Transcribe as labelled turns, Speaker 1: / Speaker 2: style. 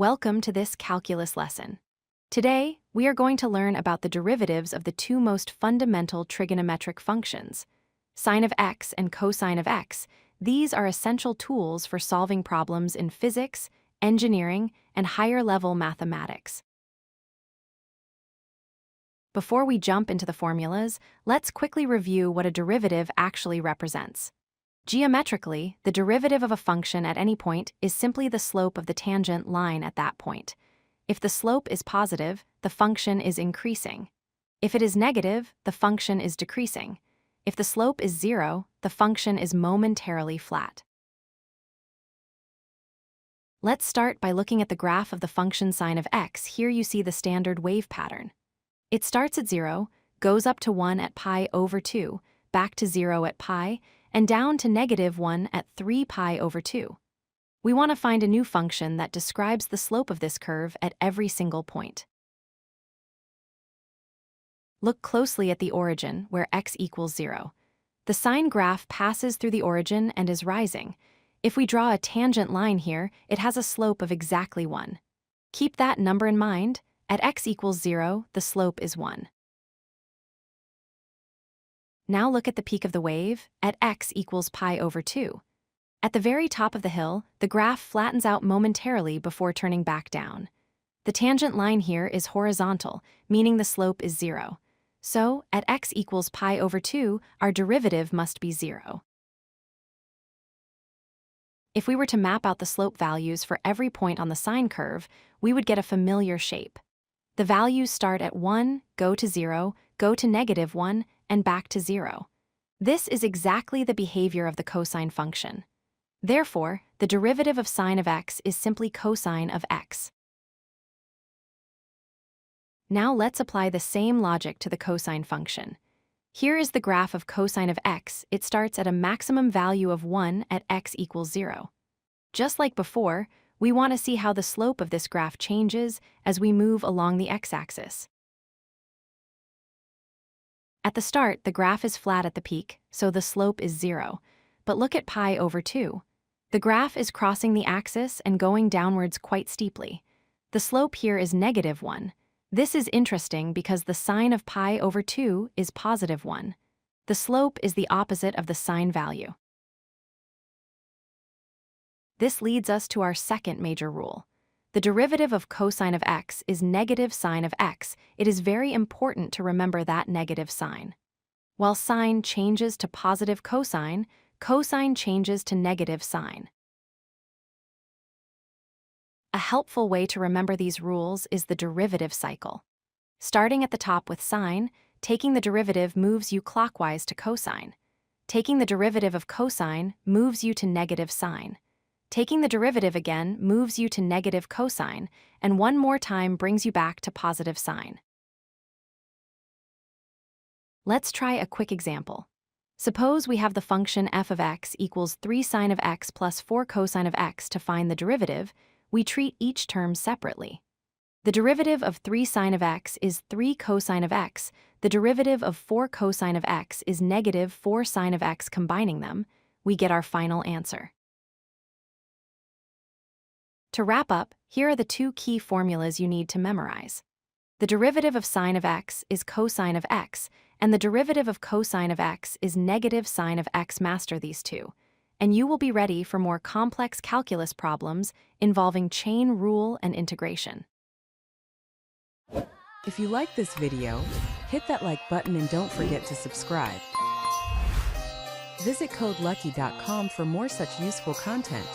Speaker 1: Welcome to this calculus lesson. Today, we are going to learn about the derivatives of the two most fundamental trigonometric functions, sine of x and cosine of x. These are essential tools for solving problems in physics, engineering, and higher-level mathematics. Before we jump into the formulas, let's quickly review what a derivative actually represents. Geometrically, the derivative of a function at any point is simply the slope of the tangent line at that point. If the slope is positive, the function is increasing. If it is negative, the function is decreasing. If the slope is 0, the function is momentarily flat. Let's start by looking at the graph of the function sine of x. Here you see the standard wave pattern. It starts at 0, goes up to 1 at pi over 2, back to 0 at pi, and down to -1 at 3 pi over 2. We want to find a new function that describes the slope of this curve at every single point. Look closely at the origin, where x equals 0. The sine graph passes through the origin and is rising. If we draw a tangent line here, it has a slope of exactly 1. Keep that number in mind. At x equals 0, the slope is 1. Now look at the peak of the wave, at x equals pi over 2. At the very top of the hill, the graph flattens out momentarily before turning back down. The tangent line here is horizontal, meaning the slope is 0. So, at x equals pi over 2, our derivative must be 0. If we were to map out the slope values for every point on the sine curve, we would get a familiar shape. The values start at 1, go to 0, go to -1, and back to 0. This is exactly the behavior of the cosine function. Therefore, the derivative of sine of x is simply cosine of x. Now let's apply the same logic to the cosine function. Here is the graph of cosine of x. It starts at a maximum value of 1 at x equals 0. Just like before, we want to see how the slope of this graph changes as we move along the x-axis. At the start, the graph is flat at the peak, so the slope is 0. But look at pi over 2. The graph is crossing the axis and going downwards quite steeply. The slope here is -1. This is interesting because the sine of pi over 2 is +1. The slope is the opposite of the sine value. This leads us to our second major rule. The derivative of cosine of x is negative sine of x. It is very important to remember that negative sign. While sine changes to positive cosine, cosine changes to negative sine. A helpful way to remember these rules is the derivative cycle. Starting at the top with sine, taking the derivative moves you clockwise to cosine. Taking the derivative of cosine moves you to negative sine. Taking the derivative again moves you to negative cosine, and one more time brings you back to positive sine. Let's try a quick example. Suppose we have the function f of x equals 3 sine of x plus 4 cosine of x. To find the derivative, we treat each term separately. The derivative of 3 sine of x is 3 cosine of x. The derivative of 4 cosine of x is -4 sine of x. Combining them, we get our final answer. To wrap up, here are the two key formulas you need to memorize. The derivative of sine of x is cosine of x, and the derivative of cosine of x is negative sine of x. Master these two, and you will be ready for more complex calculus problems involving chain rule and integration.
Speaker 2: If you like this video, hit that like button and don't forget to subscribe. Visit codelucky.com for more such useful content.